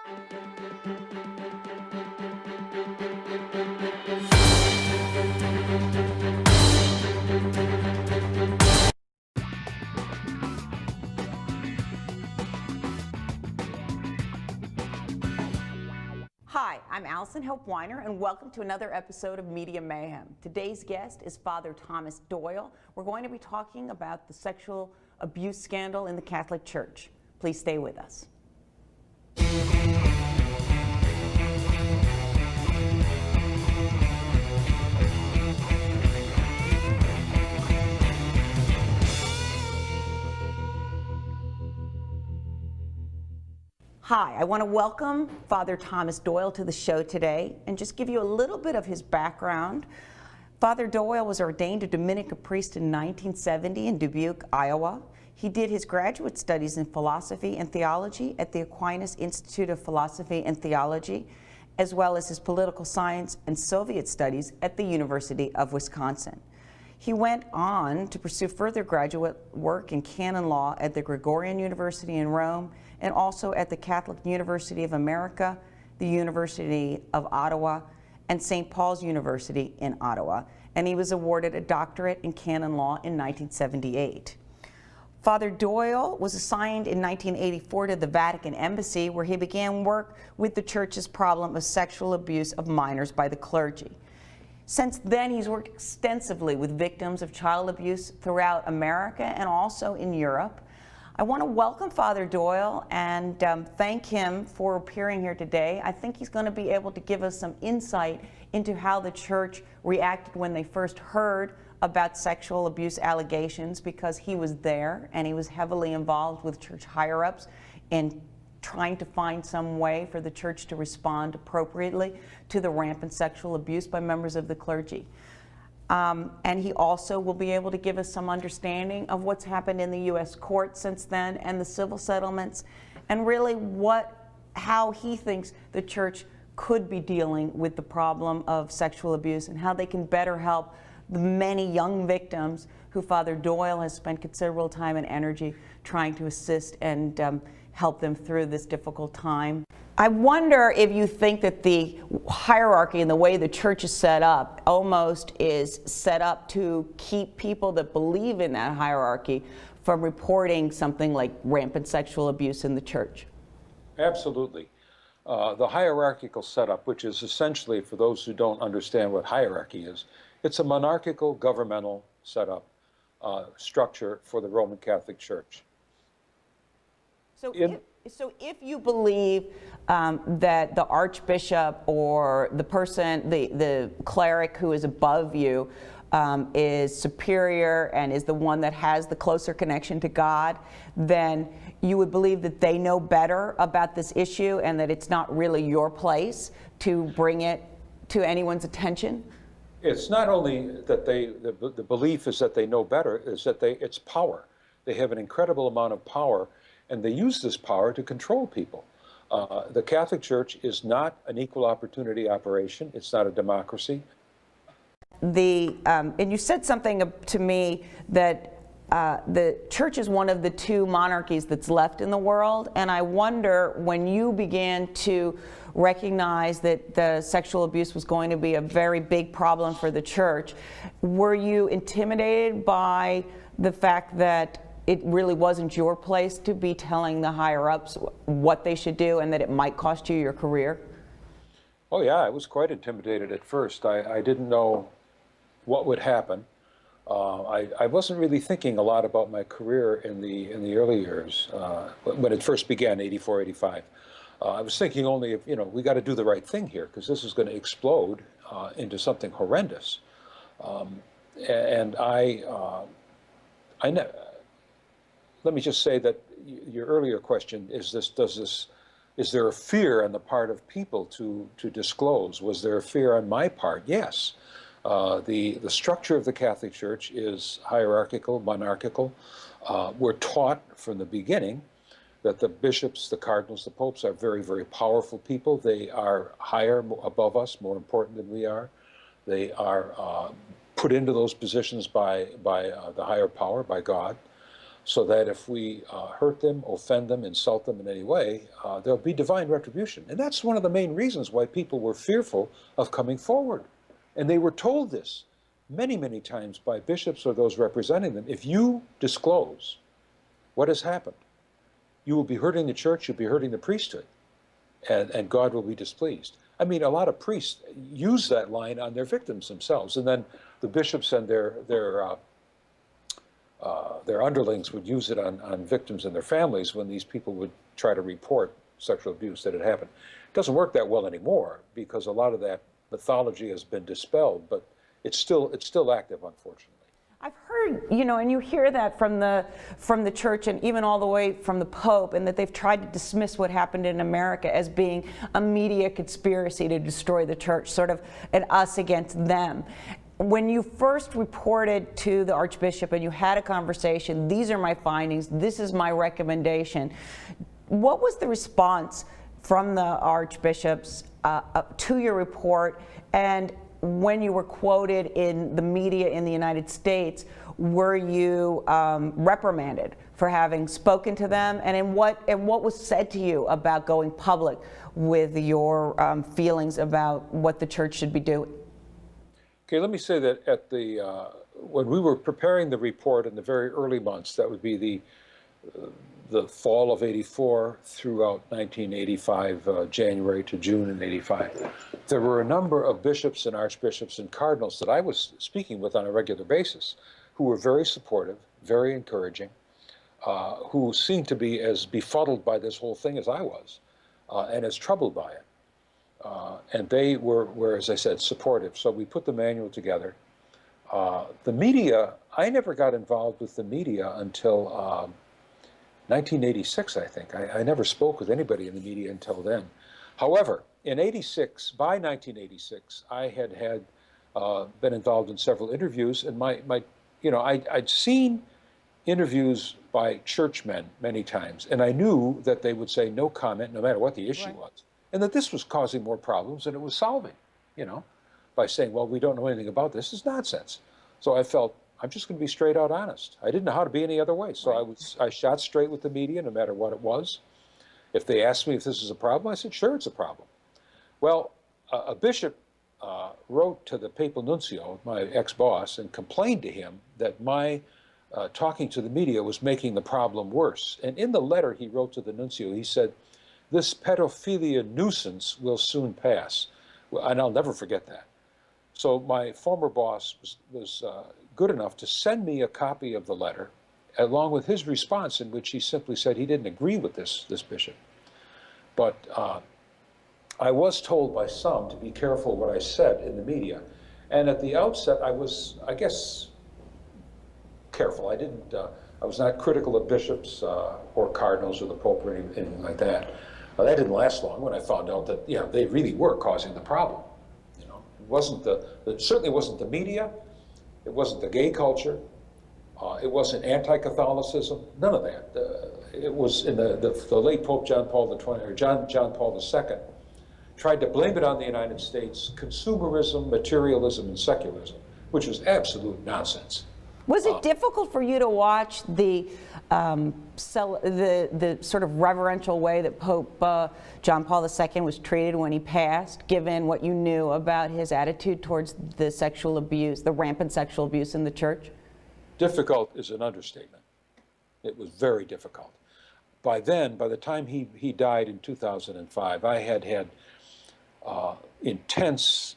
Hi, I'm Allison Hope Weiner, and welcome to another episode of Media Mayhem. Today's guest is Father Thomas Doyle. We're going to be talking about the sexual abuse scandal in the Catholic Church. Please stay with us. Hi, I want to welcome Father Thomas Doyle to the show today and just give you a little bit of his background. Father Doyle was ordained a Dominican priest in 1970 in Dubuque, Iowa. He did his graduate studies in philosophy and theology at the Aquinas Institute of Philosophy and Theology, as well as his political science and Soviet studies at the University of Wisconsin. He went on to pursue further graduate work in canon law at the Gregorian University in Rome and also at the Catholic University of America, the University of Ottawa, and St. Paul's University in Ottawa. And he was awarded a doctorate in canon law in 1978. Father Doyle was assigned in 1984 to the Vatican Embassy, where he began work with the Church's problem of sexual abuse of minors by the clergy. Since then, he's worked extensively with victims of child abuse throughout America and also in Europe. I want to welcome Father Doyle and thank him for appearing here today. I think he's going to be able to give us some insight into how the Church reacted when they first heard about sexual abuse allegations, because he was there and he was heavily involved with Church higher-ups in trying to find some way for the Church to respond appropriately to the rampant sexual abuse by members of the clergy. And he also will be able to give us some understanding of what's happened in the U.S. court since then and the civil settlements, and really how he thinks the Church could be dealing with the problem of sexual abuse and how they can better help the many young victims who Father Doyle has spent considerable time and energy trying to assist and help them through this difficult time. I wonder if you think that the hierarchy and the way the Church is set up almost is set up to keep people that believe in that hierarchy from reporting something like rampant sexual abuse in the Church. Absolutely. The hierarchical setup, which is essentially, for those who don't understand what hierarchy is, it's a monarchical governmental setup structure for the Roman Catholic Church. So if you believe that the archbishop or the person, the cleric who is above you is superior and is the one that has the closer connection to God, then you would believe that they know better about this issue and that it's not really your place to bring it to anyone's attention? It's not only that the belief is that they know better, is that it's power. They have an incredible amount of power, and they use this power to control people. The Catholic Church is not an equal opportunity operation. It's not a democracy. And you said something to me that the Church is one of the two monarchies that's left in the world, and I wonder, when you began to recognize that the sexual abuse was going to be a very big problem for the Church, were you intimidated by the fact that it really wasn't your place to be telling the higher-ups what they should do and that it might cost you your career? Oh yeah, I was quite intimidated at first. I didn't know what would happen. I wasn't really thinking a lot about my career in the early years, when it first began, 84, 85. I was thinking only of, we got to do the right thing here, because this is going to explode into something horrendous. Let me just say that your earlier question is there a fear on the part of people to disclose? Was there a fear on my part? Yes. The structure of the Catholic Church is hierarchical, monarchical. We're taught from the beginning that the bishops, the cardinals, the popes are very, very powerful people. They are higher, above us, more important than we are. They are put into those positions by the higher power, by God. so that if we hurt them, offend them, insult them in any way, there'll be divine retribution. And that's one of the main reasons why people were fearful of coming forward. And they were told this many, many times by bishops or those representing them. If you disclose what has happened, you will be hurting the church, you'll be hurting the priesthood, and God will be displeased. I mean, a lot of priests use that line on their victims themselves, and then the bishops and their underlings would use it on victims and their families when these people would try to report sexual abuse that had happened. It doesn't work that well anymore because a lot of that mythology has been dispelled, but it's still active, unfortunately. I've heard, you know, and you hear that from the church and even all the way from the Pope, and that they've tried to dismiss what happened in America as being a media conspiracy to destroy the church, sort of an us against them. When you first reported to the Archbishop and you had a conversation, these are my findings, this is my recommendation, what was the response from the archbishops to your report? And when you were quoted in the media in the United States, were you reprimanded for having spoken to them? And what was said to you about going public with your feelings about what the church should be doing? Okay, let me say that at the when we were preparing the report in the very early months, that would be the fall of '84 throughout 1985, January to June in '85. There were a number of bishops and archbishops and cardinals that I was speaking with on a regular basis who were very supportive, very encouraging, who seemed to be as befuddled by this whole thing as I was, and as troubled by it. And they were, as I said, supportive. So we put the manual together. The media, I never got involved with the media until 1986, I think. I never spoke with anybody in the media until then. However, in '86, by 1986, I had been involved in several interviews, and I'd seen interviews by churchmen many times, and I knew that they would say no comment no matter what the issue was, and that this was causing more problems than it was solving, by saying, well, we don't know anything about this. It's nonsense. So I felt, I'm just going to be straight out honest. I didn't know how to be any other way. So I shot straight with the media, no matter what it was. If they asked me if this is a problem, I said, sure, it's a problem. Well, a bishop wrote to the papal nuncio, my ex-boss, and complained to him that my talking to the media was making the problem worse. And in the letter he wrote to the nuncio, he said, this pedophilia nuisance will soon pass. Well, and I'll never forget that. So my former boss was good enough to send me a copy of the letter, along with his response, in which he simply said he didn't agree with this bishop. But I was told by some to be careful what I said in the media. And at the outset, I was, I guess, careful. I was not critical of bishops or cardinals or the Pope or anything like that. That didn't last long when I found out that, they really were causing the problem. It wasn't it certainly wasn't the media. It wasn't the gay culture. It wasn't anti-Catholicism. None of that. It was in the late Pope John Paul XX, or John Paul II, tried to blame it on the United States, consumerism, materialism, and secularism, which was absolute nonsense. Was it difficult for you to watch the sort of reverential way that Pope John Paul II was treated when he passed, given what you knew about his attitude towards the sexual abuse, the rampant sexual abuse in the church? Difficult is an understatement. It was very difficult. By then, by the time he died in 2005, I had intense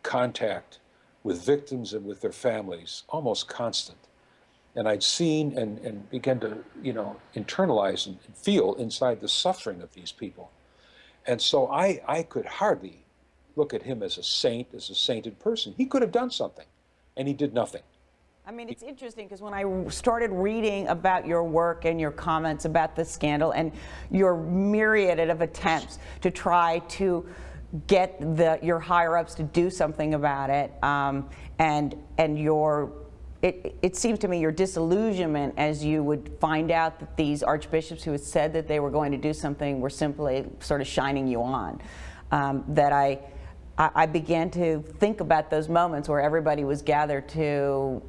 contact with victims and with their families, almost constant. And I'd seen and began to, internalize and feel inside the suffering of these people. And so I could hardly look at him as a saint, as a sainted person. He could have done something, and he did nothing. I mean, it's interesting because when I started reading about your work and your comments about the scandal and your myriad of attempts to try to get your higher-ups to do something about it, it seemed to me your disillusionment as you would find out that these archbishops who had said that they were going to do something were simply sort of shining you on, that I began to think about those moments where everybody was gathered to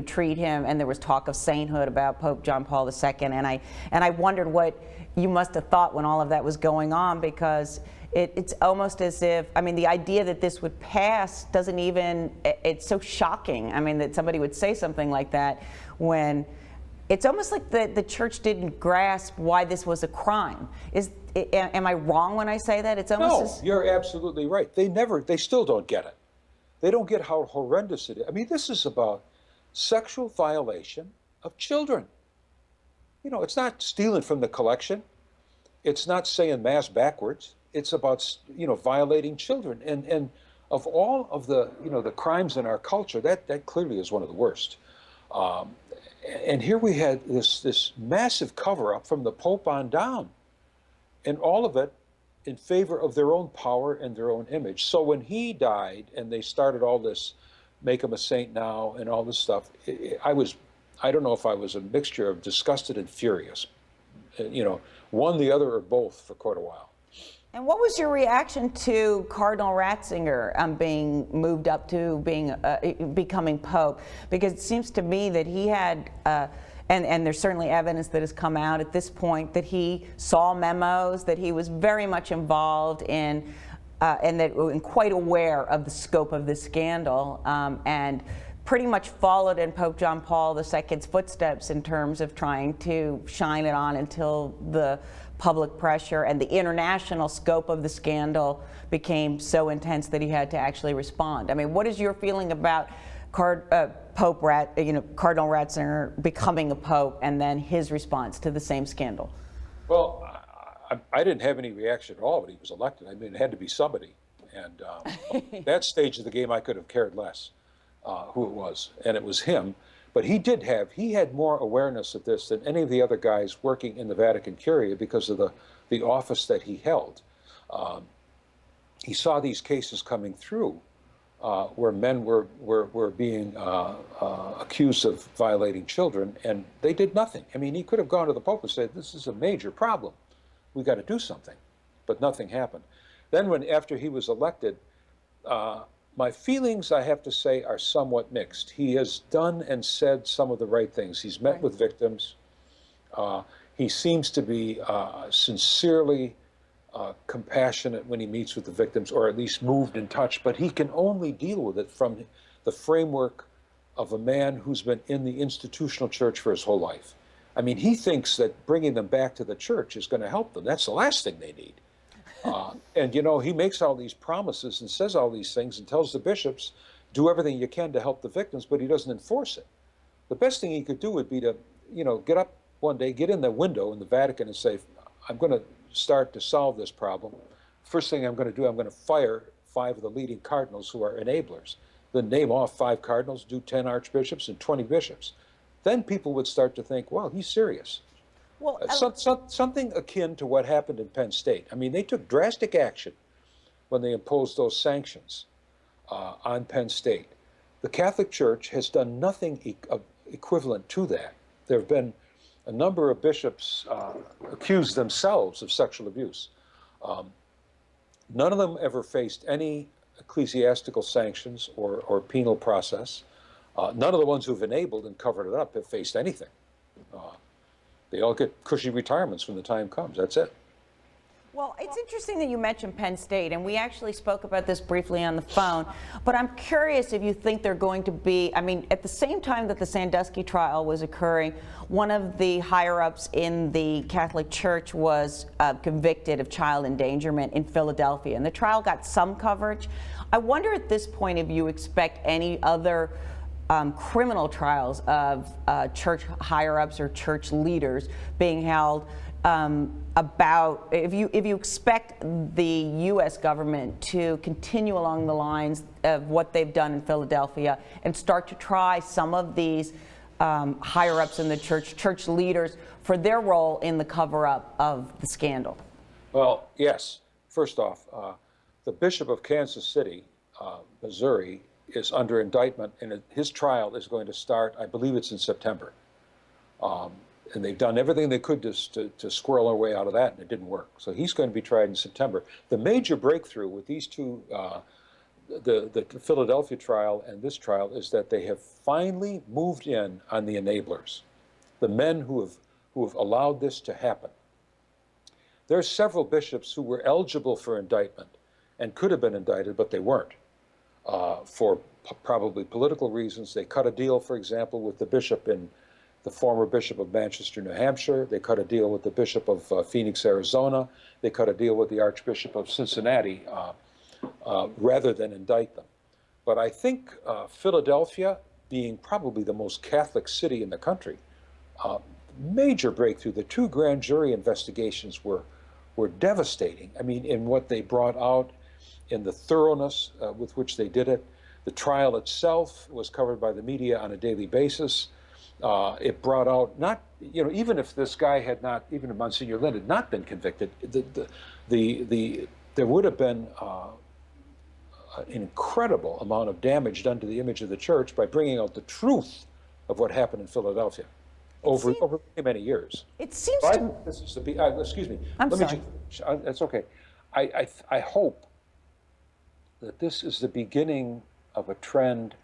treat him, and there was talk of sainthood about Pope John Paul II, and I wondered what you must have thought when all of that was going on, because it's almost as if, I mean, the idea that this would pass doesn't even, it's so shocking. I mean, that somebody would say something like that when it's almost like the church didn't grasp why this was a crime. Am I wrong when I say that? It's almost No, you're absolutely right. They still don't get it. They don't get how horrendous it is. I mean, this is about sexual violation of children. You know, it's not stealing from the collection. It's not saying mass backwards. It's about, violating children. And of all of the, the crimes in our culture, that clearly is one of the worst. And here we had this massive cover-up from the Pope on down, and all of it in favor of their own power and their own image. So when he died and they started all this, make him a saint now and all this stuff, I don't know if I was a mixture of disgusted and furious. One, the other, or both for quite a while. And what was your reaction to Cardinal Ratzinger being moved up to becoming Pope? Because it seems to me that he had, and there's certainly evidence that has come out at this point, that he saw memos, that he was very much involved in, and quite aware of the scope of this scandal, and pretty much followed in Pope John Paul II's footsteps in terms of trying to shine it on until the public pressure and the international scope of the scandal became so intense that he had to actually respond. I mean, what is your feeling about Cardinal Ratzinger becoming a pope and then his response to the same scandal? Well, I didn't have any reaction at all when he was elected. I mean, it had to be somebody. And at that stage of the game, I could have cared less who it was, and it was him. But he had more awareness of this than any of the other guys working in the Vatican Curia because of the office that he held. He saw these cases coming through where men were being accused of violating children, and they did nothing. I mean, he could have gone to the Pope and said, this is a major problem. We got to do something. But nothing happened. Then after he was elected, my feelings, I have to say, are somewhat mixed. He has done and said some of the right things. He's met with victims. He seems to be sincerely compassionate when he meets with the victims, or at least moved in touch, but he can only deal with it from the framework of a man who's been in the institutional church for his whole life. I mean, he thinks that bringing them back to the church is going to help them. That's the last thing they need. And, he makes all these promises and says all these things and tells the bishops, do everything you can to help the victims, but he doesn't enforce it. The best thing he could do would be to, get up one day, get in the window in the Vatican and say, I'm going to start to solve this problem. First thing I'm going to do, I'm going to fire 5 of the leading cardinals who are enablers. Then name off 5 cardinals, do 10 archbishops and 20 bishops. Then people would start to think, well, he's serious. Well, something akin to what happened in Penn State. I mean, they took drastic action when they imposed those sanctions on Penn State. The Catholic Church has done nothing equivalent to that. There have been a number of bishops accused themselves of sexual abuse. None of them ever faced any ecclesiastical sanctions or penal process. None of the ones who've enabled and covered it up have faced anything. They all get cushy retirements when the time comes. That's it. Well, it's interesting that you mentioned Penn State, and we actually spoke about this briefly on the phone, but I'm curious if you think they're going to be, I mean, at the same time that the Sandusky trial was occurring, one of the higher-ups in the Catholic Church was convicted of child endangerment in Philadelphia, and the trial got some coverage. I wonder at this point if you expect any other criminal trials of church higher-ups or church leaders being held about if you expect the U.S. government to continue along the lines of what they've done in Philadelphia and start to try some of these higher-ups in the church leaders for their role in the cover-up of the scandal. Well, yes. First off, the Bishop of Kansas City, Missouri, is under indictment, and his trial is going to start, I believe it's in September. And they've done everything they could to squirrel their way out of that, and it didn't work. So he's going to be tried in September. The major breakthrough with these two the Philadelphia trial and this trial is that they have finally moved in on the enablers, the men who have allowed this to happen. There are several bishops who were eligible for indictment and could have been indicted, but they weren't, for probably political reasons. They cut a deal, for example, with the bishop the former bishop of Manchester, New Hampshire. They cut a deal with the bishop of Phoenix, Arizona. They cut a deal with the archbishop of Cincinnati rather than indict them. But I think Philadelphia, being probably the most Catholic city in the country, major breakthrough. The 2 grand jury investigations were devastating. I mean, in what they brought out, in the thoroughness with which they did it. The trial itself was covered by the media on a daily basis. It brought out, not, you know, even if this guy had not, even if Monsignor Lind had not been convicted, there would have been an incredible amount of damage done to the image of the church by bringing out the truth of what happened in Philadelphia over many years. It seems This is the, excuse me. I'm Let sorry. Me just, that's okay. I hope that this is the beginning of a trend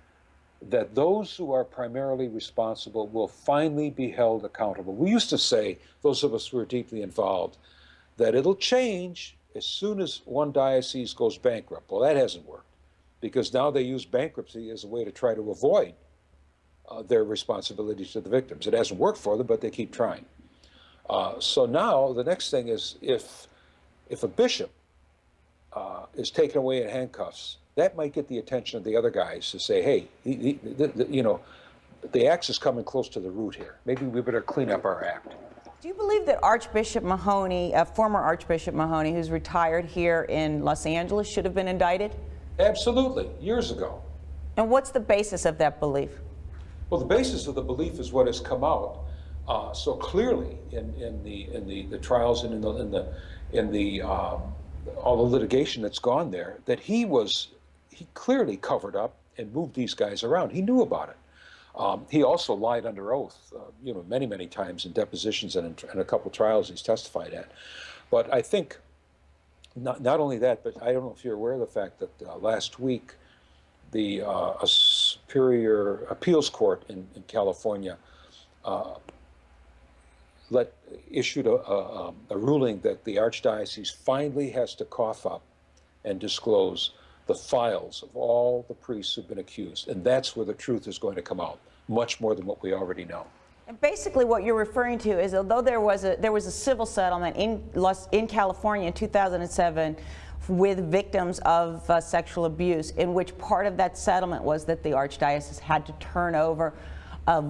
that those who are primarily responsible will finally be held accountable. We used to say, those of us who are deeply involved, that it'll change as soon as one diocese goes bankrupt. Well, that hasn't worked, because now they use bankruptcy as a way to try to avoid their responsibilities to the victims. It hasn't worked for them, but they keep trying. So now the next thing is, if a bishop is taken away in handcuffs, that might get the attention of the other guys to say, hey, you know, the axe is coming close to the root here. Maybe we better clean up our act. Do you believe that Archbishop Mahoney, former Archbishop Mahoney, who's retired here in Los Angeles, should have been indicted? Absolutely, years ago. And what's the basis of that belief? Well, the basis of the belief is what has come out so clearly in the trials and in the all the litigation that's gone there, that he clearly covered up and moved these guys around. He knew about it. He also lied under oath, you know, many times in depositions and in a couple trials he's testified at. But I think not only that, but I don't know if you're aware of the fact that last week a superior appeals court in California issued a ruling that the archdiocese finally has to cough up and disclose the files of all the priests who've been accused. And that's where the truth is going to come out, much more than what we already know. And basically what you're referring to is, although there was a civil settlement in California in 2007 with victims of sexual abuse, in which part of that settlement was that the archdiocese had to turn over a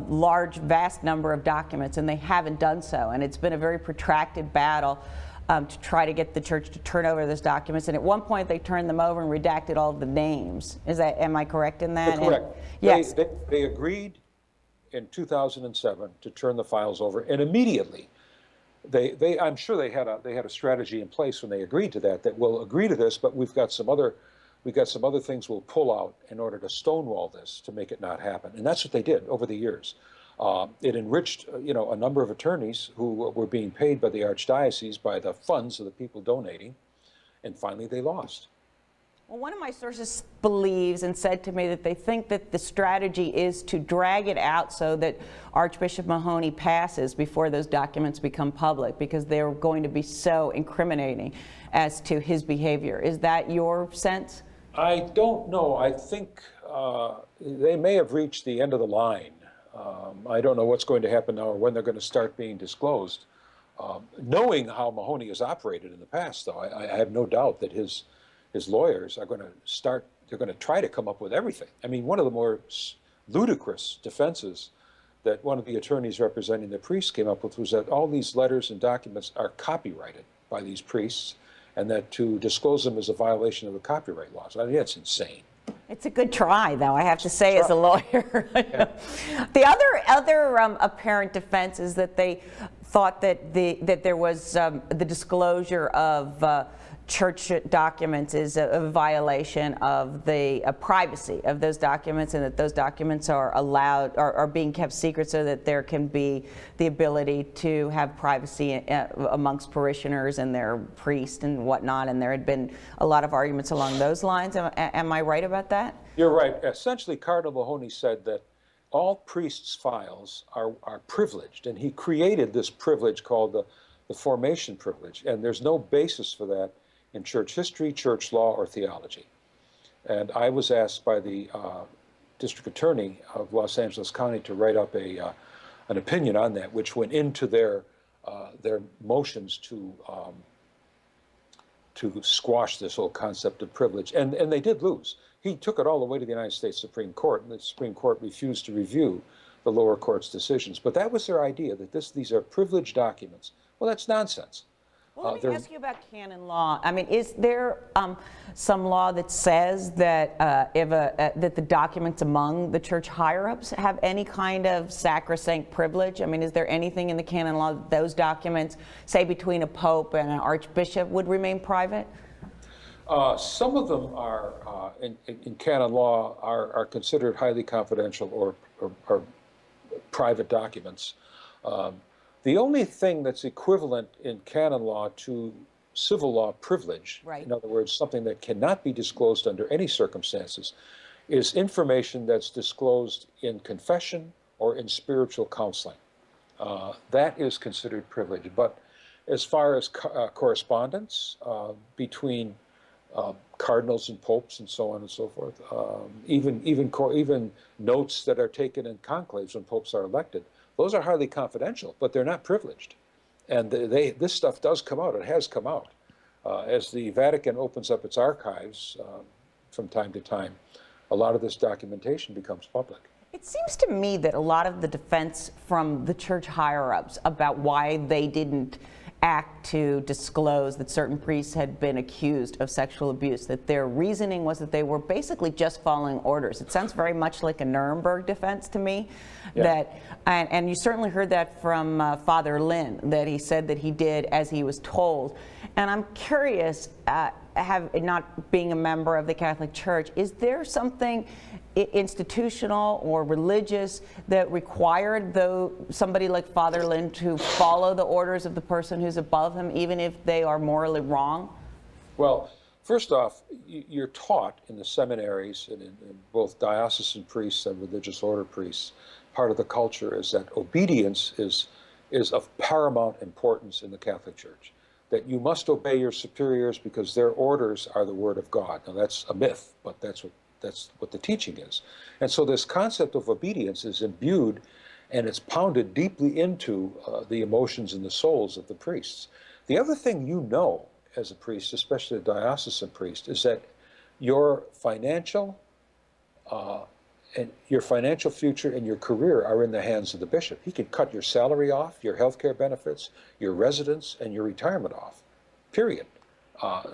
vast number of documents, and they haven't done so. And it's been a very protracted battle to try to get the church to turn over those documents. And at one point, they turned them over and redacted all of the names. Am I correct in that? You're correct. Yes. They agreed in 2007 to turn the files over, and immediately, I'm sure they had a strategy in place when they agreed to that we'll agree to this, but we've got some other things we'll pull out in order to stonewall this to make it not happen. And that's what they did over the years. It enriched, you know, a number of attorneys who were being paid by the archdiocese by the funds of the people donating, and finally they lost. Well, one of my sources believes and said to me that they think that the strategy is to drag it out so that Archbishop Mahoney passes before those documents become public, because they're going to be so incriminating as to his behavior. Is that your sense? I don't know. I think they may have reached the end of the line. I don't know what's going to happen now or when they're going to start being disclosed. Knowing how Mahoney has operated in the past, though, I have no doubt that his lawyers are going to try to come up with everything. I mean, one of the more ludicrous defenses that one of the attorneys representing the priests came up with was that all these letters and documents are copyrighted by these priests, and that to disclose them is a violation of the copyright laws. I mean, that's insane. It's a good try, though, I have to say, as a lawyer. Yeah. The other apparent defense is that they thought that there was the disclosure of church documents is a violation of the privacy of those documents, and that those documents are allowed, are being kept secret so that there can be the ability to have privacy amongst parishioners and their priests and whatnot. And there had been a lot of arguments along those lines. Am I right about that? You're right. Essentially, Cardinal Mahoney said that all priests' files are privileged, and he created this privilege called the formation privilege, and there's no basis for that in church history, church law, or theology. And I was asked by the district attorney of Los Angeles County to write up an opinion on that, which went into their motions to squash this whole concept of privilege, and they did lose. He took it all the way to the United States Supreme Court, and the Supreme Court refused to review the lower court's decisions. But that was their idea, that these are privileged documents. Well, that's nonsense. Well, let me ask you about canon law. I mean, is there some law that says that that the documents among the church higher-ups have any kind of sacrosanct privilege? I mean, is there anything in the canon law that those documents, say between a pope and an archbishop, would remain private? Some of them are, in canon law, are considered highly confidential or private documents. The only thing that's equivalent in canon law to civil law privilege, right, in other words, something that cannot be disclosed under any circumstances, is information that's disclosed in confession or in spiritual counseling. That is considered privilege. But as far as correspondence between cardinals and popes and so on and so forth, even notes that are taken in conclaves when popes are elected, those are highly confidential, but they're not privileged. And this stuff does come out. It has come out. As the Vatican opens up its archives from time to time, a lot of this documentation becomes public. It seems to me that a lot of the defense from the church higher-ups about why they didn't act to disclose that certain priests had been accused of sexual abuse, that their reasoning was that they were basically just following orders. It sounds very much like a Nuremberg defense to me. Yeah. And you certainly heard that from Father Lynn, that he said that he did as he was told. And I'm curious, not being a member of the Catholic Church, is there something institutional or religious that required somebody like Father Lynn to follow the orders of the person who's above him, even if they are morally wrong? Well, first off, you're taught in the seminaries and in both diocesan priests and religious order priests, part of the culture is that obedience is of paramount importance in the Catholic Church, that you must obey your superiors because their orders are the word of God. Now that's a myth, but that's what the teaching is. And so this concept of obedience is imbued and it's pounded deeply into the emotions and the souls of the priests. The other thing you know as a priest, especially a diocesan priest, is that your financial future and your career are in the hands of the bishop. He can cut your salary off, your health care benefits, your residence, and your retirement off, period.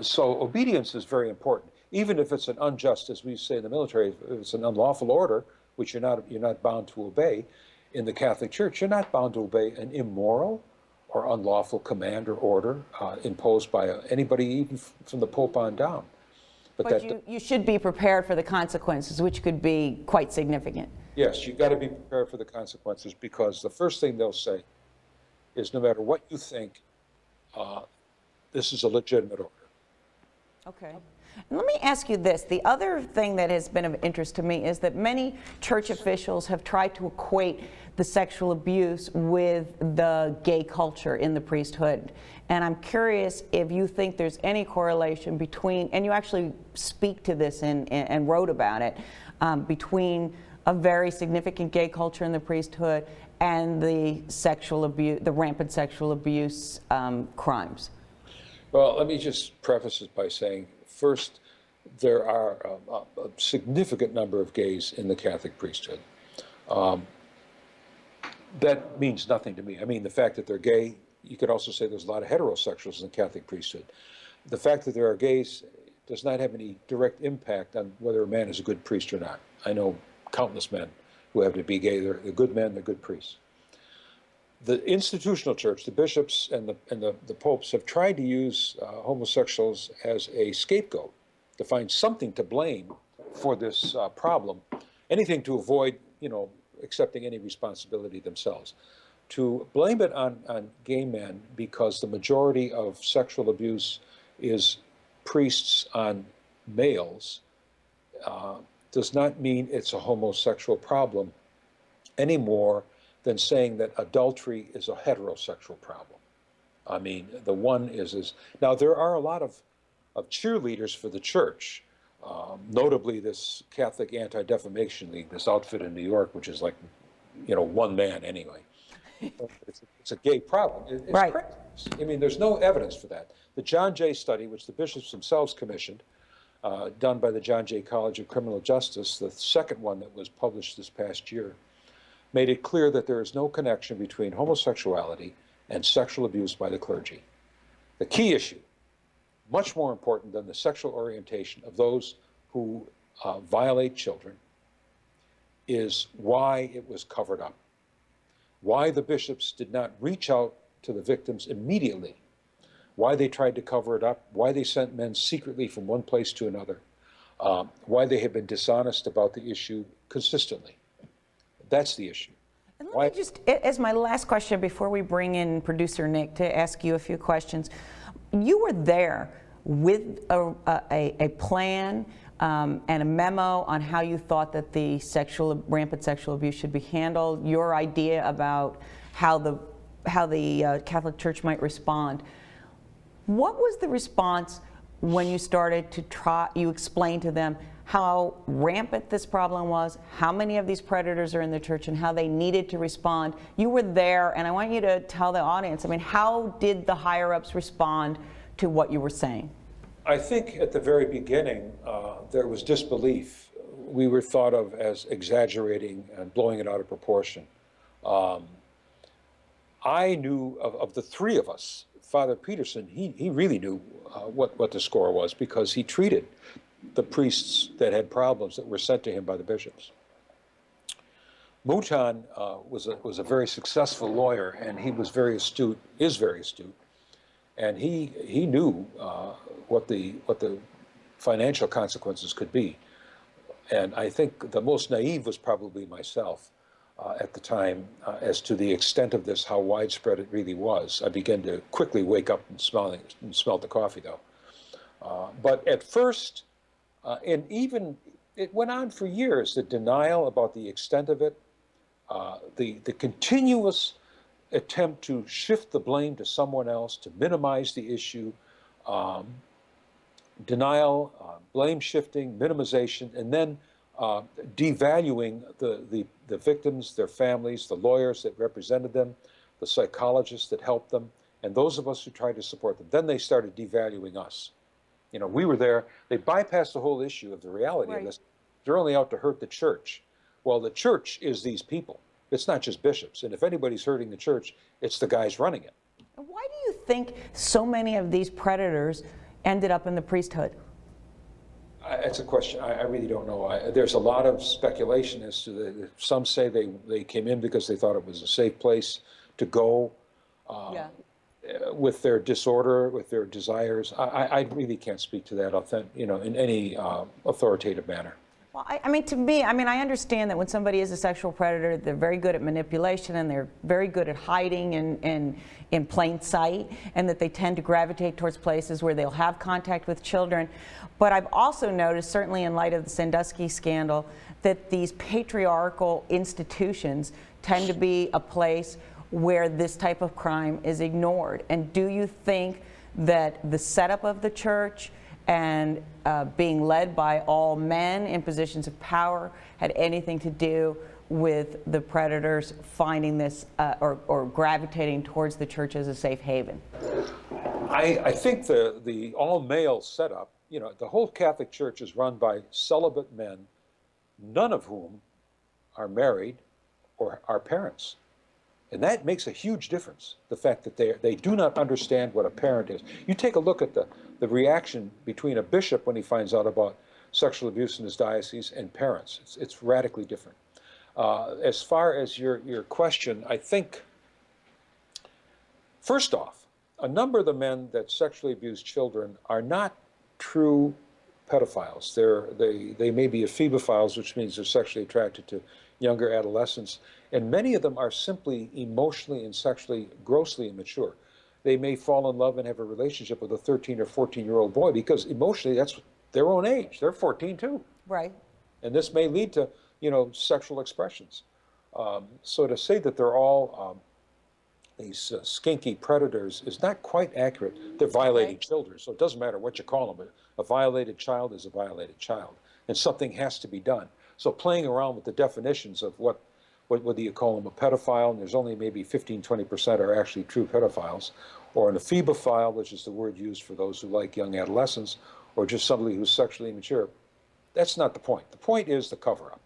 So obedience is very important. Even if it's an unjust, as we say in the military, if it's an unlawful order, which you're not bound to obey, in the Catholic Church, you're not bound to obey an immoral or unlawful command or order imposed by anybody, even from the Pope on down. But you should be prepared for the consequences, which could be quite significant. Yes, you've got to be prepared for the consequences, because the first thing they'll say is, no matter what you think, this is a legitimate order. Okay. And let me ask you this. The other thing that has been of interest to me is that many church officials have tried to equate the sexual abuse with the gay culture in the priesthood. And I'm curious if you think there's any correlation between, and you actually speak to this and wrote about it, between a very significant gay culture in the priesthood and the sexual abuse, the rampant sexual abuse crimes. Well, let me just preface it by saying, first, there are a significant number of gays in the Catholic priesthood. That means nothing to me. I mean, the fact that they're gay, you could also say there's a lot of heterosexuals in the Catholic priesthood. The fact that there are gays does not have any direct impact on whether a man is a good priest or not. I know countless men who have to be gay. They're good men, they're good priests. The institutional church, the bishops and the popes have tried to use homosexuals as a scapegoat to find something to blame for this problem, anything to avoid, accepting any responsibility themselves. To blame it on gay men because the majority of sexual abuse is priests on males does not mean it's a homosexual problem any more than saying that adultery is a heterosexual problem. I mean, the one is now there are a lot of cheerleaders for the church, notably this Catholic Anti-Defamation League, this outfit in New York, which is like, one man anyway. It's a gay problem. It's right. crazy. I mean, there's no evidence for that. The John Jay study, which the bishops themselves commissioned, done by the John Jay College of Criminal Justice, the second one that was published this past year, made it clear that there is no connection between homosexuality and sexual abuse by the clergy. The key issue, much more important than the sexual orientation of those who violate children, is why it was covered up. Why the bishops did not reach out to the victims immediately, why they tried to cover it up, why they sent men secretly from one place to another, why they have been dishonest about the issue consistently. That's the issue. And let me just, as my last question before we bring in producer Nick to ask you a few questions, you were there with a plan and a memo on how you thought that the rampant sexual abuse should be handled, your idea about how the Catholic Church might respond. What was the response when you started to you explained to them how rampant this problem was, how many of these predators are in the church, and how they needed to respond? You were there, and I want you to tell the audience, I mean, how did the higher-ups respond to what you were saying? I think at the very beginning, there was disbelief. We were thought of as exaggerating and blowing it out of proportion. I knew of the three of us, Father Peterson, he really knew what the score was because he treated the priests that had problems that were sent to him by the bishops. Mouton was a very successful lawyer, and he was very astute, is very astute, and he knew what the financial consequences could be. And I think the most naive was probably myself at the time as to the extent of this, how widespread it really was. I began to quickly wake up and smell the coffee, though. But at first, and even it went on for years, the denial about the extent of it, the continuous attempt to shift the blame to someone else, to minimize the issue, denial, blame shifting, minimization, and then devaluing the victims, their families, the lawyers that represented them, the psychologists that helped them, and those of us who tried to support them. Then they started devaluing us. We were there. They bypassed the whole issue of the reality of this. They're only out to hurt the church. Well, the church is these people. It's not just bishops. And if anybody's hurting the church, it's the guys running it. Why do you think so many of these predators ended up in the priesthood? That's a question. I really don't know. There's a lot of speculation as to some say they came in because they thought it was a safe place to go. With their disorder, with their desires. I really can't speak to that in any authoritative manner. Well, I mean, to me, I understand that when somebody is a sexual predator, they're very good at manipulation and they're very good at hiding in plain sight, and that they tend to gravitate towards places where they'll have contact with children. But I've also noticed, certainly in light of the Sandusky scandal, that these patriarchal institutions tend to be a place where this type of crime is ignored. And do you think that the setup of the church and being led by all men in positions of power had anything to do with the predators finding this or gravitating towards the church as a safe haven? I think the all-male setup, the whole Catholic Church is run by celibate men, none of whom are married or are parents. And that makes a huge difference, the fact that they do not understand what a parent is. You take a look at the reaction between a bishop when he finds out about sexual abuse in his diocese and parents. It's radically different. As far as your question, I think First off, a number of the men that sexually abuse children are not true pedophiles. They may be ephebophiles, which means they're sexually attracted to younger adolescents, and many of them are simply emotionally and sexually grossly immature. They may fall in love and have a relationship with a 13 or 14-year-old boy because emotionally that's their own age. They're 14 too. Right. And this may lead to, sexual expressions. So to say that they're all these skinky predators is not quite accurate. They're violating children, so it doesn't matter what you call them. A violated child is a violated child, and something has to be done. So playing around with the definitions of whether you call them a pedophile, and there's only maybe 15–20% are actually true pedophiles, or an ephebophile, which is the word used for those who like young adolescents, or just somebody who's sexually immature. That's not the point. The point is the cover-up.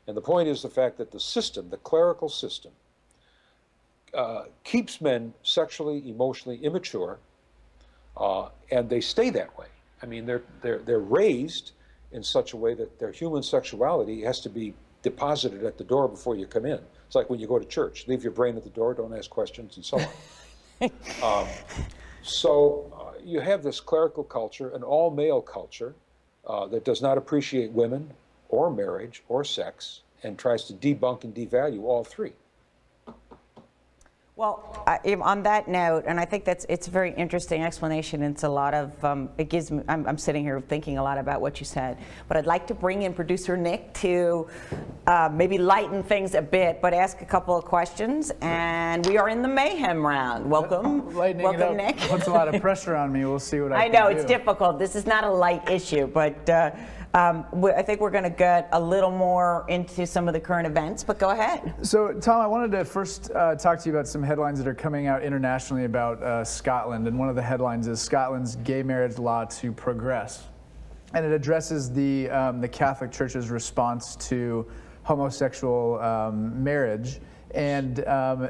And the point is the fact that the system, the clerical system, keeps men sexually, emotionally immature, and they stay that way. I mean, they're raised in such a way that their human sexuality has to be deposited at the door before you come in. It's like when you go to church. Leave your brain at the door, don't ask questions, and so on. So you have this clerical culture, an all-male culture, that does not appreciate women or marriage or sex, and tries to debunk and devalue all three. Well, on that note, and I think it's a very interesting explanation. It's a lot of, it gives me, I'm sitting here thinking a lot about what you said, but I'd like to bring in producer Nick to maybe lighten things a bit, but ask a couple of questions. And we are in the Mayhem Round. Welcome. Welcome, Nick. Puts a lot of pressure on me. We'll see what I can do. I know, it's difficult. This is not a light issue, but I think we're going to get a little more into some of the current events, but go ahead. So, Tom, I wanted to first talk to you about some headlines that are coming out internationally about Scotland, and one of the headlines is Scotland's gay marriage law to progress, and it addresses the Catholic Church's response to homosexual marriage, and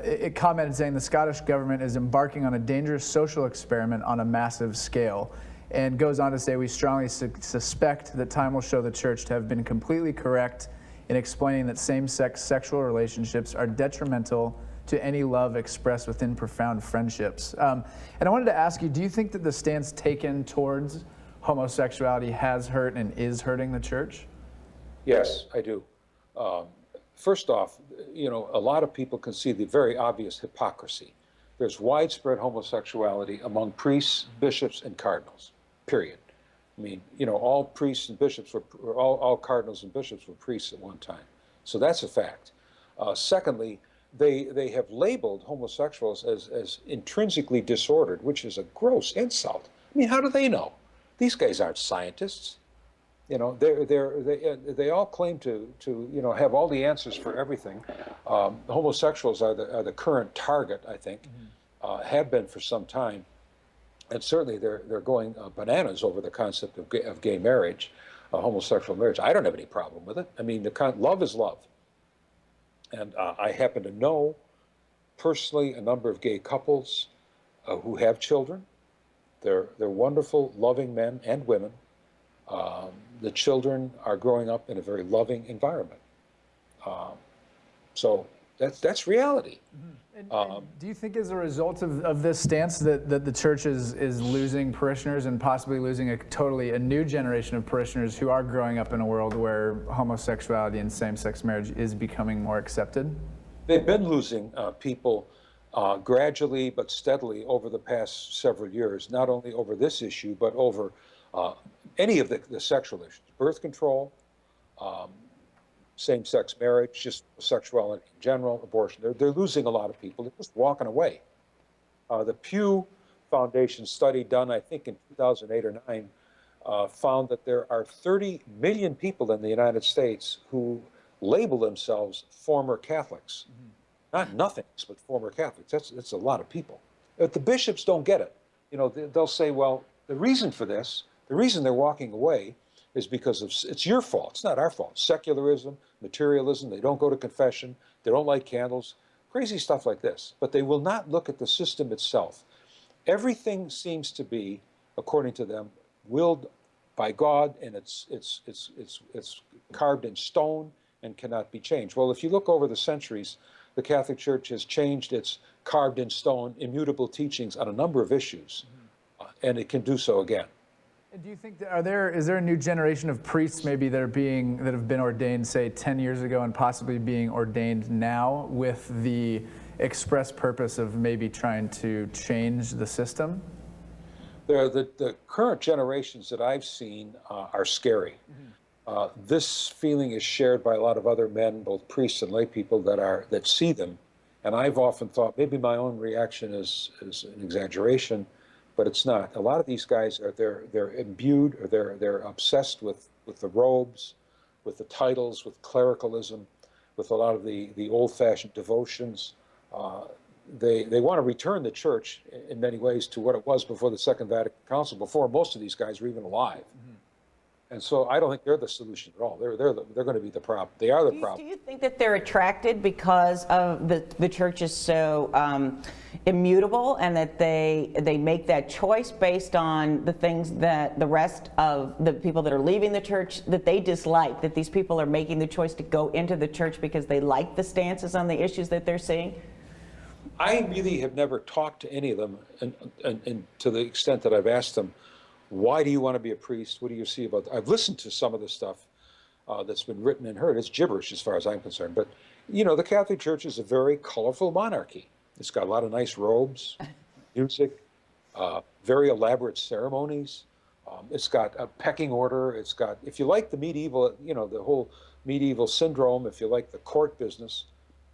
it commented saying the Scottish government is embarking on a dangerous social experiment on a massive scale, and goes on to say, we strongly suspect that time will show the Church to have been completely correct in explaining that same-sex sexual relationships are detrimental to any love expressed within profound friendships. And I wanted to ask you, do you think that the stance taken towards homosexuality has hurt and is hurting the Church? Yes, I do. First off, a lot of people can see the very obvious hypocrisy. There's widespread homosexuality among priests, bishops, and cardinals, period. I mean, all priests and bishops were, all cardinals and bishops were priests at one time. So that's a fact. Secondly, they have labeled homosexuals as intrinsically disordered, which is a gross insult. I mean, how do they know? These guys aren't scientists. They all claim to have all the answers for everything. Homosexuals are the current target, I think, have been for some time, and certainly they're going bananas over the concept of gay marriage, homosexual marriage. I don't have any problem with it. I mean, love is love, and I happen to know personally a number of gay couples who have children. They're wonderful, loving men and women. The children are growing up in a very loving environment. So that's reality. And do you think as a result of this stance that the Church is losing parishioners and possibly losing a new generation of parishioners who are growing up in a world where homosexuality and same-sex marriage is becoming more accepted? They've been losing people gradually but steadily over the past several years, not only over this issue, but over any of the sexual issues, birth control, same-sex marriage, just sexuality in general, abortion. They're losing a lot of people. They're just walking away. The Pew Foundation study done, I think, in 2008 or 9, found that there are 30 million people in the United States who label themselves former Catholics. Not nothings, but former Catholics. That's a lot of people. But the bishops don't get it. They'll say, well, the reason for this, the reason they're walking away is because it's your fault. It's not our fault. Secularism, materialism, they don't go to confession, they don't light candles, crazy stuff like this. But they will not look at the system itself. Everything seems to be, according to them, willed by God, and it's carved in stone and cannot be changed. Well, if you look over the centuries, the Catholic Church has changed its carved in stone, immutable teachings on a number of issues, and it can do so again. And do you think that is there a new generation of priests maybe that have been ordained, say, 10 years ago and possibly being ordained now with the express purpose of maybe trying to change the system? The current generations that I've seen are scary. This feeling is shared by a lot of other men, both priests and lay people that see them. And I've often thought maybe my own reaction is an exaggeration, but it's not. A lot of these guys they're imbued, or they're obsessed with the robes, with the titles, with clericalism, with a lot of the old-fashioned devotions. They want to return the church in many ways to what it was before the Second Vatican Council, before most of these guys were even alive. And so I don't think they're the solution at all. They're going to be the problem. They are the problem. Do you think that they're attracted because of the church is so immutable, and that they make that choice based on the things that the rest of the people that are leaving the church that they dislike, that these people are making the choice to go into the church because they like the stances on the issues that they're seeing? I really have never talked to any of them, and to the extent that I've asked them, why do you want to be a priest? What do you see about that? I've listened to some of the stuff that's been written and heard. It's gibberish as far as I'm concerned. But, you know, the Catholic Church is a very colorful monarchy. It's got a lot of nice robes, music, very elaborate ceremonies. It's got a pecking order. It's got, if you like the medieval, you know, the whole medieval syndrome, if you like the court business,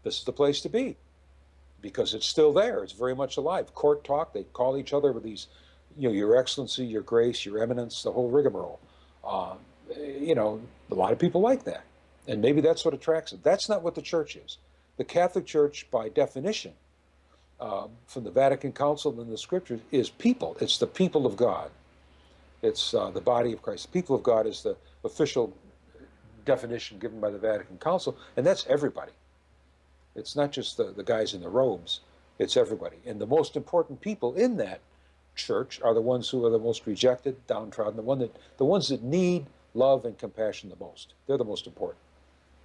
this is the place to be, because it's still there. It's very much alive. Court talk, they call each other with these, you know, Your Excellency, Your Grace, Your Eminence, the whole rigmarole. You know, a lot of people like that. And maybe that's what attracts them. That's not what the church is. The Catholic Church, by definition, from the Vatican Council and the Scriptures, is people. It's the people of God. It's the body of Christ. The people of God is the official definition given by the Vatican Council, and that's everybody. It's not just the guys in the robes. It's everybody. And the most important people in that church are the ones who are the most rejected, downtrodden, the ones that need love and compassion the most. They're the most important.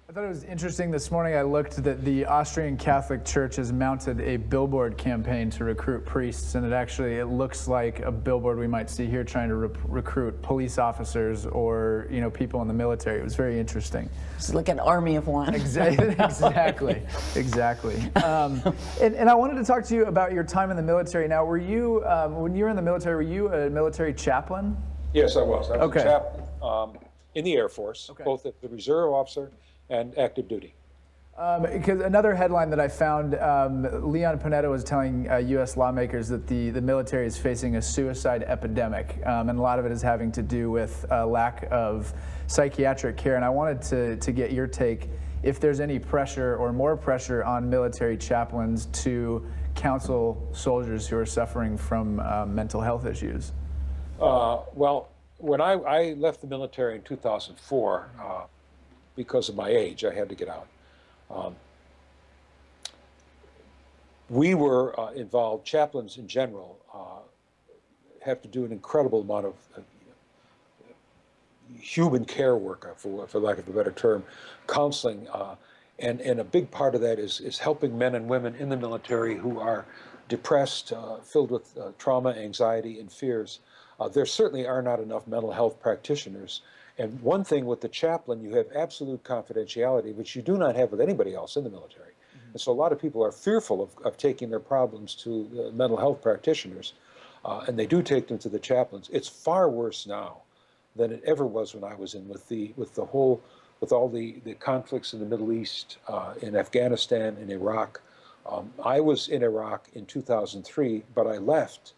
I thought it was interesting this morning. I looked that the Austrian Catholic Church has mounted a billboard campaign to recruit priests, and it looks like a billboard we might see here trying to recruit police officers or, you know, people in the military. It was very interesting. It's like an army of one. Exactly. And I wanted to talk to you about your time in the military. Now, were you when you were in the military? Were you a military chaplain? Yes, I was. I was a chaplain in the Air Force, both at the reserve officer and active duty. Because another headline that I found, Leon Panetta was telling U.S. lawmakers that the military is facing a suicide epidemic, and a lot of it is having to do with lack of psychiatric care. And I wanted to get your take if there's any pressure or more pressure on military chaplains to counsel soldiers who are suffering from mental health issues. Well, when I left the military in 2004, because of my age, I had to get out. We were involved, chaplains in general have to do an incredible amount of human care work, for lack of a better term, counseling, and a big part of that is helping men and women in the military who are depressed, filled with trauma, anxiety, and fears. There certainly are not enough mental health practitioners. And one thing with the chaplain, you have absolute confidentiality, which you do not have with anybody else in the military. And so a lot of people are fearful of taking their problems to mental health practitioners, and they do take them to the chaplains. It's far worse now than it ever was when I was in, with all the conflicts in the Middle East, in Afghanistan, in Iraq. I was in Iraq in 2003, but I left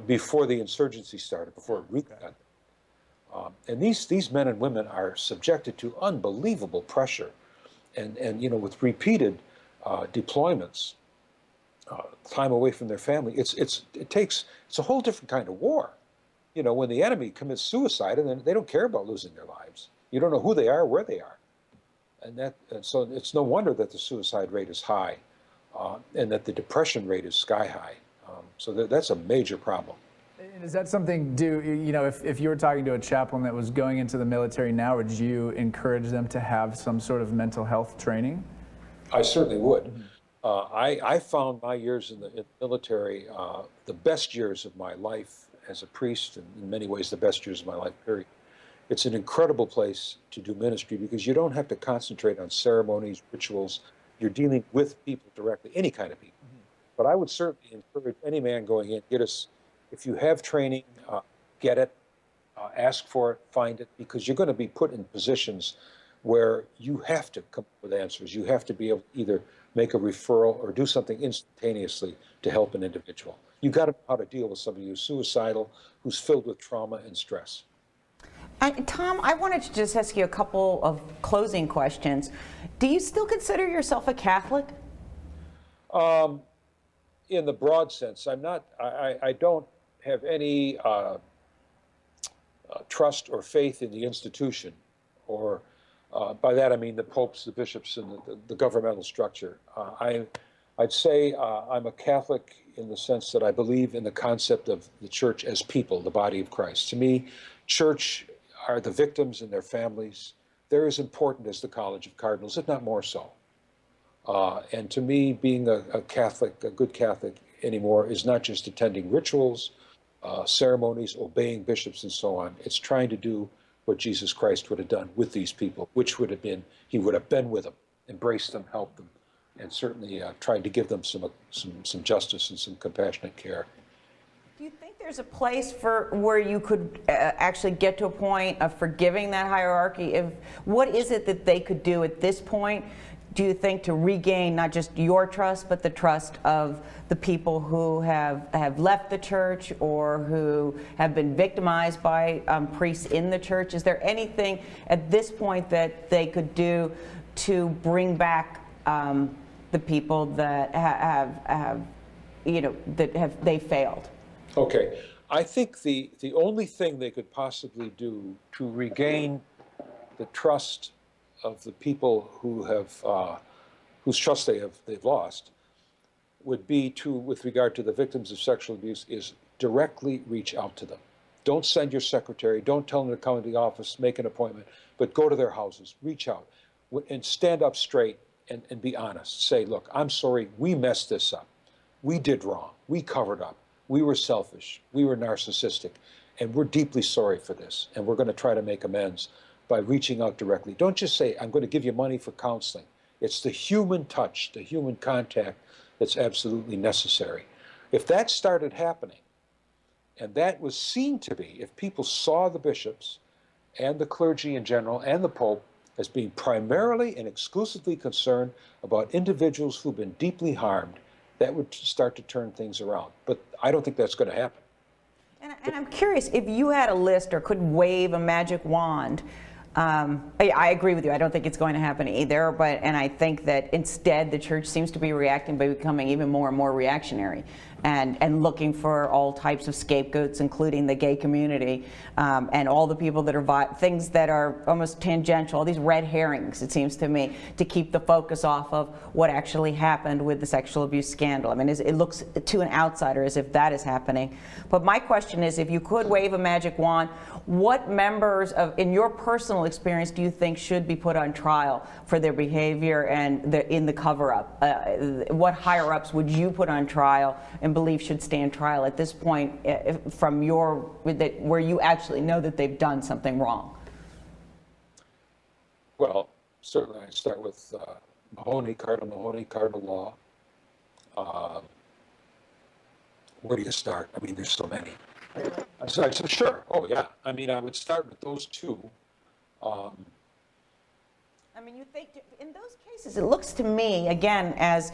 before the insurgency started, before it really got. And these men and women are subjected to unbelievable pressure, and you know, with repeated deployments, time away from their family. It's a whole different kind of war. You know, when the enemy commits suicide, and then they don't care about losing their lives. You don't know who they are, where they are, and so it's no wonder that the suicide rate is high, and that the depression rate is sky high. So that's a major problem. And is that something, you know, if you were talking to a chaplain that was going into the military now, would you encourage them to have some sort of mental health training? I certainly would. I found my years in the military the best years of my life as a priest, and in many ways the best years of my life, period. It's an incredible place to do ministry because you don't have to concentrate on ceremonies, rituals. You're dealing with people directly, any kind of people. But I would certainly encourage any man going in, if you have training, get it, ask for it, find it, because you're going to be put in positions where you have to come up with answers. You have to be able to either make a referral or do something instantaneously to help an individual. You got to know how to deal with somebody who's suicidal, who's filled with trauma and stress. And Tom, I wanted to just ask you a couple of closing questions. Do you still consider yourself a Catholic? In the broad sense, I'm not. I don't have any trust or faith in the institution, or by that I mean the popes, the bishops, and the governmental structure. I'd say I'm a Catholic in the sense that I believe in the concept of the church as people, the body of Christ. To me, church are the victims and their families. They're as important as the College of Cardinals, if not more so. And to me, being a Catholic, a good Catholic anymore, is not just attending rituals, ceremonies, obeying bishops, and so on. It's trying to do what Jesus Christ would have done with these people, which would have been, he would have been with them, embraced them, helped them, and certainly tried to give them some justice and some compassionate care. Do you think there's a place for where you could actually get to a point of forgiving that hierarchy? What is it that they could do at this point, do you think, to regain not just your trust, but the trust of the people who have left the church or who have been victimized by priests in the church? Is there anything at this point that they could do to bring back the people that they failed? Okay, I think the only thing they could possibly do to regain the trust of the people who have whose trust they've lost would be to, with regard to the victims of sexual abuse, is directly reach out to them. Don't send your secretary, don't tell them to come to the office, make an appointment, but go to their houses, reach out, and stand up straight and be honest. Say, look, I'm sorry, we messed this up. We did wrong, we covered up, we were selfish, we were narcissistic, and we're deeply sorry for this, and we're going to try to make amends by reaching out directly. Don't just say, I'm going to give you money for counseling. It's the human touch, the human contact that's absolutely necessary. If that started happening, and that was seen to be, if people saw the bishops and the clergy in general and the Pope as being primarily and exclusively concerned about individuals who've been deeply harmed, that would start to turn things around. But I don't think that's going to happen. And I'm curious, if you had a list or could wave a magic wand, I agree with you. I don't think it's going to happen either. And I think that instead the church seems to be reacting by becoming even more and more reactionary and looking for all types of scapegoats, including the gay community and all the people that are things that are almost tangential, all these red herrings, it seems to me, to keep the focus off of what actually happened with the sexual abuse scandal. I mean, it looks to an outsider as if that is happening. But my question is, if you could wave a magic wand, what members in your personal experience do you think should be put on trial for their behavior and in the cover-up? What higher-ups would you put on trial and believe should stand trial at this point from where you actually know that they've done something wrong? Well, certainly I start with Mahoney, Cardinal Law. Where do you start? I mean, there's so many. So I said, sure. Oh, yeah. I mean, I would start with those two. I mean, you think in those cases, it looks to me, again, as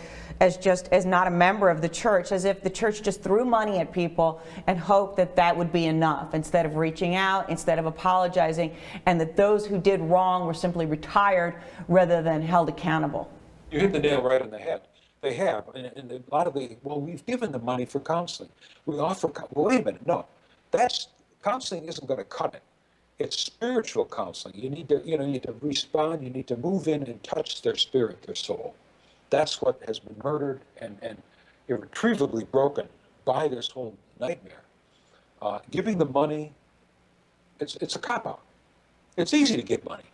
not a member of the church, as if the church just threw money at people and hoped that that would be enough, instead of reaching out, instead of apologizing, and that those who did wrong were simply retired rather than held accountable. You hit the nail right on the head. They have, and a lot of we've given them money for counseling. We offer, well, wait a minute, no, counseling isn't going to cut it. It's spiritual counseling. You need to respond. You need to move in and touch their spirit, their soul. That's what has been murdered and irretrievably broken by this whole nightmare. Giving them money, it's a cop-out. It's easy to give money.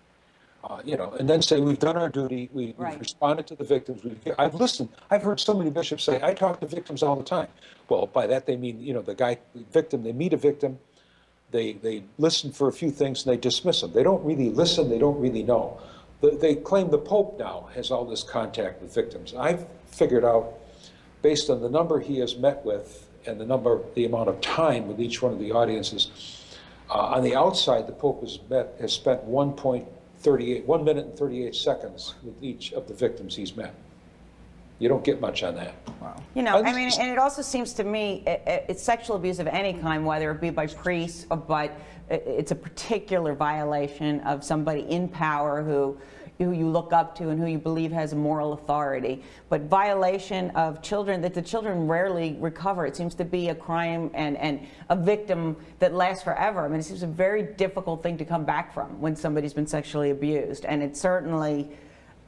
You know, and then say, we've done our duty, we've responded to the victims. I've listened. I've heard so many bishops say, I talk to victims all the time. Well, by that they mean, you know, the victim, they meet a victim, they listen for a few things and they dismiss them. They don't really listen, they don't really know. They claim the Pope now has all this contact with victims. I've figured out, based on the number he has met with and the amount of time with each one of the audiences, on the outside, the Pope has spent 1 minute and 38 seconds with each of the victims he's met. You don't get much on that. Wow. You know, I mean, and it also seems to me, it's sexual abuse of any kind, whether it be by priests, but it's a particular violation of somebody in power who you look up to and who you believe has moral authority. But violation of children, that the children rarely recover. It seems to be a crime and a victim that lasts forever. I mean, it seems a very difficult thing to come back from when somebody's been sexually abused. And it certainly,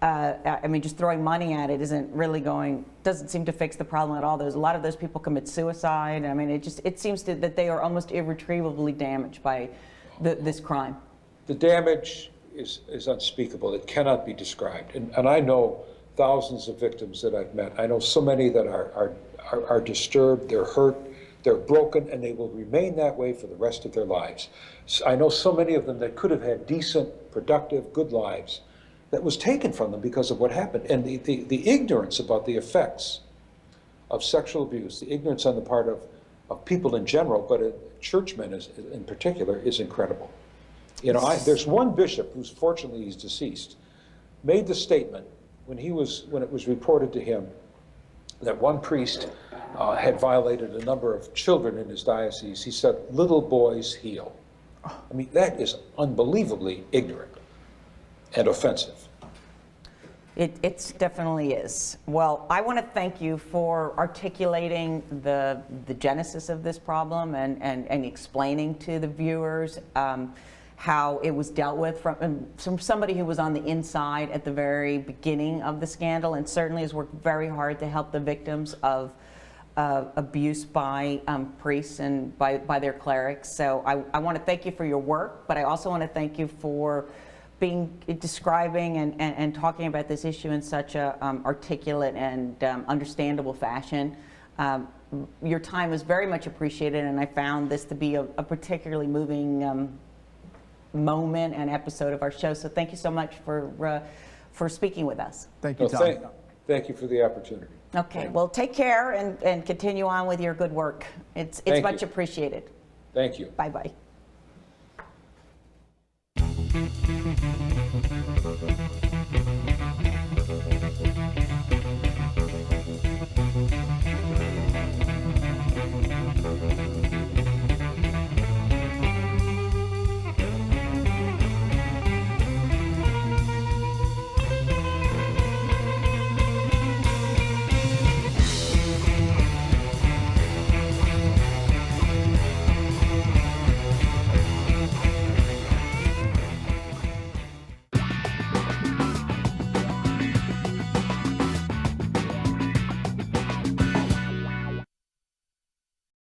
I mean, just throwing money at it doesn't seem to fix the problem at all. A lot of those people commit suicide. I mean, it seems that they are almost irretrievably damaged by this crime. The damage is unspeakable. It cannot be described. And I know thousands of victims that I've met. I know so many that are disturbed, they're hurt, they're broken, and they will remain that way for the rest of their lives. I know so many of them that could have had decent, productive, good lives that was taken from them because of what happened. And the ignorance about the effects of sexual abuse, the ignorance on the part of people in general, but churchmen in particular, is incredible. You know, there's one bishop who's, fortunately he's deceased, made the statement when it was reported to him that one priest had violated a number of children in his diocese. He said, "Little boys heal." I mean, that is unbelievably ignorant and offensive. It definitely is. Well, I want to thank you for articulating the genesis of this problem and explaining to the viewers how it was dealt with from somebody who was on the inside at the very beginning of the scandal, and certainly has worked very hard to help the victims of abuse by priests and by their clerics. So I want to thank you for your work, but I also want to thank you for describing and talking about this issue in such a articulate and understandable fashion. Your time was very much appreciated, and I found this to be a particularly moving moment and episode of our show. So thank you so much for speaking with us. Thank you, Tom. Thank you for the opportunity. Okay, well, take care and continue on with your good work. It's much appreciated. Thank you. Bye-bye.